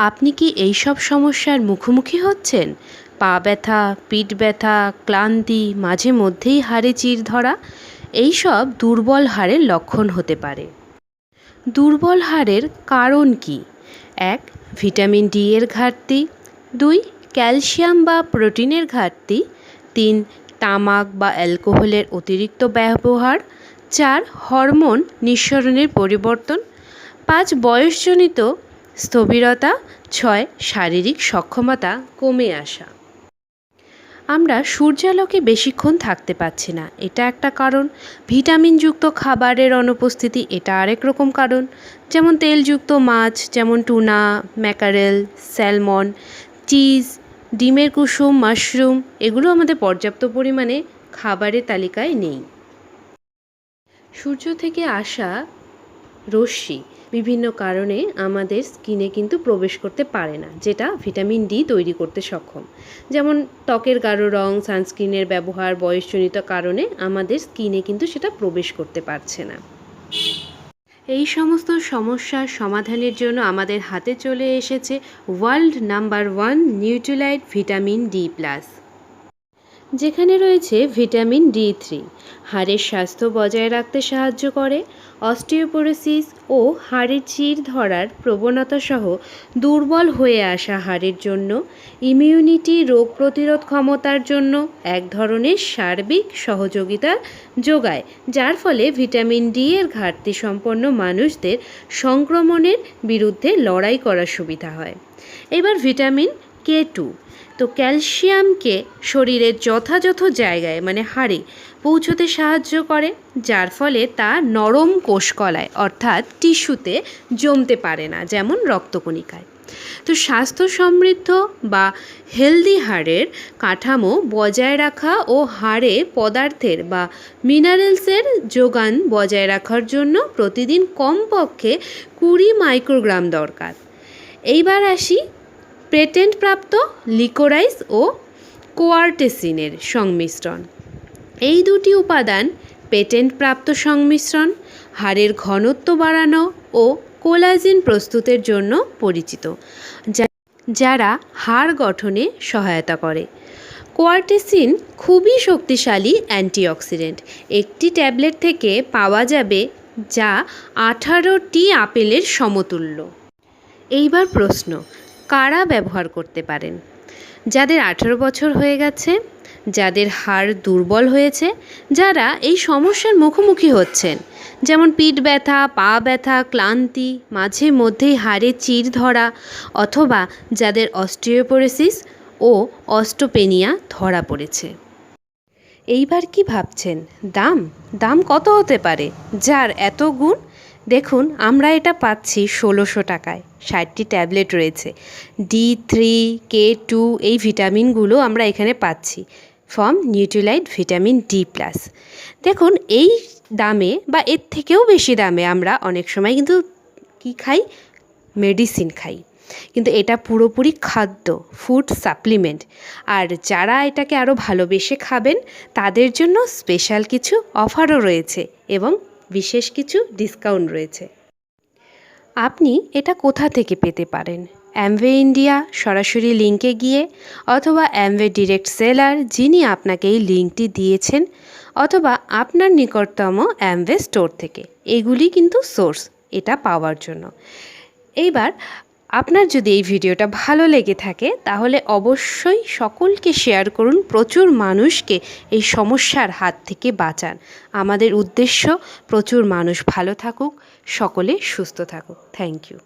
আপনি কি এই সব সমস্যার মুখোমুখি হচ্ছেন? পা ব্যথা, পিঠ ব্যথা, ক্লান্তি, মাঝে মধ্যেই হাড়ে চির ধরা, এই সব দুর্বল হাড়ের লক্ষণ হতে পারে। দুর্বল হাড়ের কারণ কি? 1. ভিটামিন ডি এর ঘাটতি। 2. ক্যালসিয়াম বা প্রোটিনের ঘাটতি। 3. তামাক বা অ্যালকোহলের অতিরিক্ত ব্যবহার। 4. হরমোন নিঃসরণের পরিবর্তন। 5. বয়সজনিত স্থবিরতা। 6. শারীরিক সক্ষমতা কমে আসা। আমরা সূর্যালোকে বেশিক্ষণ থাকতে পারছি না, এটা একটা কারণ। ভিটামিনযুক্ত খাবারের অনুপস্থিতি, এটা আরেক রকম কারণ। যেমন তেলযুক্ত মাছ, যেমন টুনা, ম্যাকারেল, স্যালমন, চিজ, ডিমের কুসুম, মাশরুম, এগুলো আমাদের পর্যাপ্ত পরিমাণে খাবারের তালিকায় নেই। সূর্য থেকে আসা রশ্মি বিভিন্ন কারণে আমাদের স্কিনে কিন্তু প্রবেশ করতে পারে না, যেটা ভিটামিন ডি তৈরি করতে সক্ষম। যেমন ত্বকের গাঢ় রং, সানস্ক্রিনের ব্যবহার, বয়সজনিত কারণে আমাদের স্কিনে কিন্তু সেটা প্রবেশ করতে পারছে না। এই সমস্ত সমস্যার সমাধানের জন্য আমাদের হাতে চলে এসেছে world number 1 Nutrilite vitamin D plus, যেখানে রয়েছে ভিটামিন ডি3, হাড়ের স্বাস্থ্য বজায় রাখতে সাহায্য করে, অস্টিওপোরোসিস ও হাড়ের চির ধরার প্রবণতা সহ দুর্বল হয়ে আসা হাড়ের জন্য, ইমিউনিটি রোগ প্রতিরোধ ক্ষমতার জন্য এক ধরনের সার্বিক সহযোগিতা যোগায়, যার ফলে ভিটামিন ডি এর ঘাটতি সম্পন্ন মানুষদের সংক্রমণের বিরুদ্ধে লড়াই করার সুবিধা হয়। এবার ভিটামিন K2, তো ক্যালসিয়ামকে শরীরের যথাযথ জায়গায় মানে হাড়ে পৌঁছতে সাহায্য করে, যার ফলে তা নরম কোষকলায় অর্থাৎ টিস্যুতে জমতে পারে না, যেমন রক্তকণিকায়। তো স্বাস্থ্য সমৃদ্ধ বা হেলদি হাড়ের কাঠামো বজায় রাখা ও হাড়ে পদার্থের বা মিনারেলসের যোগান বজায় রাখার জন্য প্রতিদিন কমপক্ষে 20 মাইক্রোগ্রাম দরকার। এইবার আসি পেটেন্টপ্রাপ্ত লিকোরাইস ও কোয়ার্টেসিনের সংমিশ্রণ। এই দুটি উপাদান পেটেন্টপ্রাপ্ত সংমিশ্রণ, হাড়ের ঘনত্ব বাড়ানো ও কোলাজেন প্রস্তুতের জন্য পরিচিত, যারা হাড় গঠনে সহায়তা করে। কোয়ার্টেসিন খুবই শক্তিশালী অ্যান্টিঅক্সিডেন্ট। একটি ট্যাবলেট থেকে পাওয়া যাবে যা 18টি আপেলের সমতুল্য। এইবার প্রশ্ন, কারা ব্যবহার করতে পারেন? যাদের 18 বছর হয়ে গেছে, যাদের হাড় দুর্বল হয়েছে, যারা এই সমস্যার মুখোমুখি হচ্ছেন, যেমন পিঠ ব্যথা, পা ব্যথা, ক্লান্তি, মাঝে মধ্যেই হাড়ে চির ধরা, অথবা যাদের অস্টিওপোরোসিস ও অস্টোপেনিয়া ধরা পড়েছে। এইবার কি ভাবছেন, দাম কত হতে পারে যার এত গুণ? দেখুন, আমরা এটা পাচ্ছি 1600 টাকায়। 60টি ট্যাবলেট রয়েছে। D3, K2 এই ভিটামিনগুলো আমরা এখানে পাচ্ছি from Nutrilite vitamin D plus. দেখুন, এই দামে বা এর থেকেও বেশি দামে আমরা অনেক সময় কিন্তু কি খাই? মেডিসিন খাই। কিন্তু এটা পুরোপুরি খাদ্য, ফুড সাপ্লিমেন্ট। আর যারা এটাকে আরও ভালোবেসে খাবেন তাদের জন্য স্পেশাল কিছু অফারও রয়েছে এবং বিশেষ কিছু ডিসকাউন্ট রয়েছে। আপনি এটা কোথা থেকে পেতে পারেন? অ্যামওয়ে ইন্ডিয়া সরাসরি লিঙ্কে গিয়ে, অথবা অ্যামওয়ে ডিরেক্ট সেলার যিনি আপনাকে এই লিঙ্কটি দিয়েছেন, অথবা আপনার নিকটতম অ্যামওয়ে স্টোর থেকে। এগুলি কিন্তু সোর্স এটা পাওয়ার জন্য। এইবার আপনার যদি এই ভিডিওটা ভালো লেগে থাকে তাহলে অবশ্যই সকলকে শেয়ার করুন, প্রচুর মানুষকে এই সমস্যার হাত থেকে বাঁচান। আমাদের উদ্দেশ্য প্রচুর মানুষ ভালো থাকুক, সকলে সুস্থ থাকুক। Thank you.